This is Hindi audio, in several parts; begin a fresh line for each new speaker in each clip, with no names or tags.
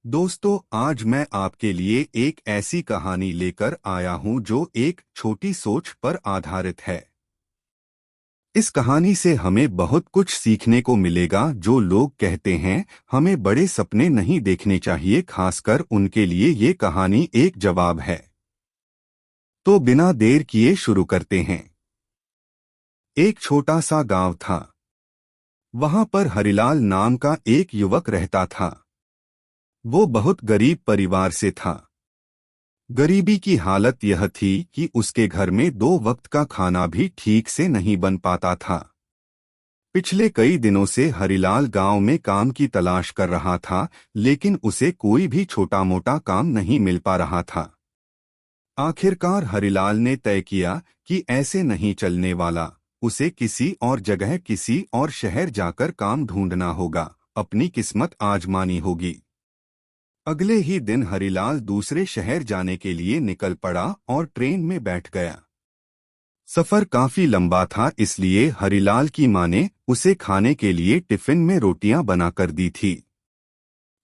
दोस्तों, आज मैं आपके लिए एक ऐसी कहानी लेकर आया हूं जो एक छोटी सोच पर आधारित है। इस कहानी से हमें बहुत कुछ सीखने को मिलेगा। जो लोग कहते हैं हमें बड़े सपने नहीं देखने चाहिए, खासकर उनके लिए ये कहानी एक जवाब है। तो बिना देर किए शुरू करते हैं। एक छोटा सा गांव था। वहां पर हरिलाल नाम का एक युवक रहता था। वो बहुत गरीब परिवार से था। गरीबी की हालत यह थी कि उसके घर में 2 वक्त का खाना भी ठीक से नहीं बन पाता था। पिछले कई दिनों से हरिलाल गांव में काम की तलाश कर रहा था, लेकिन उसे कोई भी छोटा मोटा काम नहीं मिल पा रहा था। आखिरकार हरिलाल ने तय किया कि ऐसे नहीं चलने वाला। उसे किसी और जगह, किसी और शहर जाकर काम ढूंढना होगा, अपनी किस्मत आजमानी होगी। अगले ही दिन हरिलाल दूसरे शहर जाने के लिए निकल पड़ा और ट्रेन में बैठ गया। सफर काफी लंबा था, इसलिए हरिलाल की मां ने उसे खाने के लिए टिफिन में रोटियां बनाकर दी थी।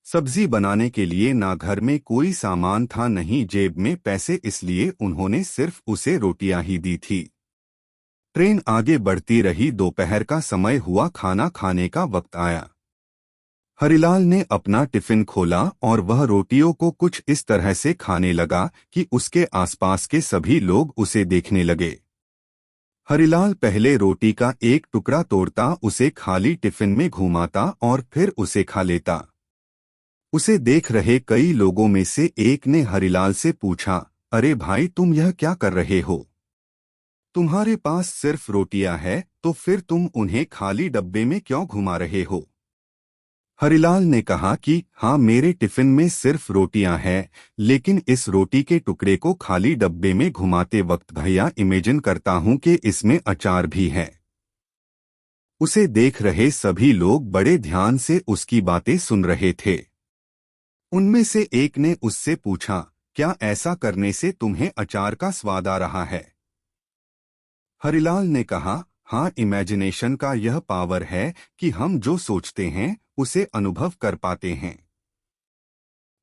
सब्जी बनाने के लिए ना घर में कोई सामान था, नहीं जेब में पैसे, इसलिए उन्होंने सिर्फ उसे रोटियां ही दी थी। ट्रेन आगे बढ़ती रही। दोपहर का समय हुआ, खाना खाने का वक्त आया। हरिलाल ने अपना टिफिन खोला और वह रोटियों को कुछ इस तरह से खाने लगा कि उसके आसपास के सभी लोग उसे देखने लगे। हरिलाल पहले रोटी का एक टुकड़ा तोड़ता, उसे खाली टिफिन में घुमाता और फिर उसे खा लेता। उसे देख रहे कई लोगों में से एक ने हरिलाल से पूछा, अरे भाई, तुम यह क्या कर रहे हो? तुम्हारे पास सिर्फ रोटियां है, तो फिर तुम उन्हें खाली डब्बे में क्यों घुमा रहे हो? हरिलाल ने कहा कि हाँ, मेरे टिफिन में सिर्फ रोटियां हैं, लेकिन इस रोटी के टुकड़े को खाली डब्बे में घुमाते वक्त भैया इमेजिन करता हूं कि इसमें अचार भी है। उसे देख रहे सभी लोग बड़े ध्यान से उसकी बातें सुन रहे थे। उनमें से एक ने उससे पूछा, क्या ऐसा करने से तुम्हें अचार का स्वाद आ रहा है? हरिलाल ने कहा, हाँ, इमेजिनेशन का यह पावर है कि हम जो सोचते हैं उसे अनुभव कर पाते हैं।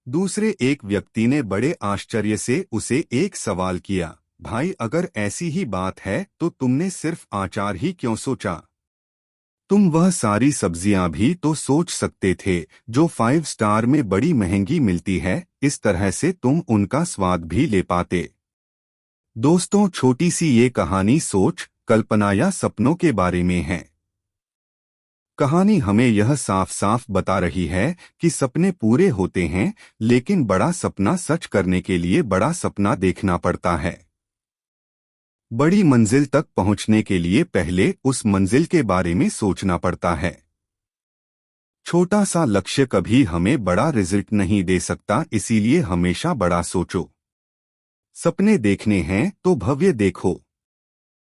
दूसरे एक व्यक्ति ने बड़े आश्चर्य से उसे एक सवाल किया, भाई, अगर ऐसी ही बात है तो तुमने सिर्फ अचार ही क्यों सोचा? तुम वह सारी सब्जियां भी तो सोच सकते थे जो 5 स्टार में बड़ी महंगी मिलती है, इस तरह से तुम उनका स्वाद भी ले पाते। दोस्तों, छोटी सी ये कहानी सोच, कल्पना या सपनों के बारे में है। कहानी हमें यह साफ साफ बता रही है कि सपने पूरे होते हैं, लेकिन बड़ा सपना सच करने के लिए बड़ा सपना देखना पड़ता है। बड़ी मंजिल तक पहुंचने के लिए पहले उस मंजिल के बारे में सोचना पड़ता है। छोटा सा लक्ष्य कभी हमें बड़ा रिजल्ट नहीं दे सकता, इसीलिए हमेशा बड़ा सोचो। सपने देखने हैं तो भव्य देखो।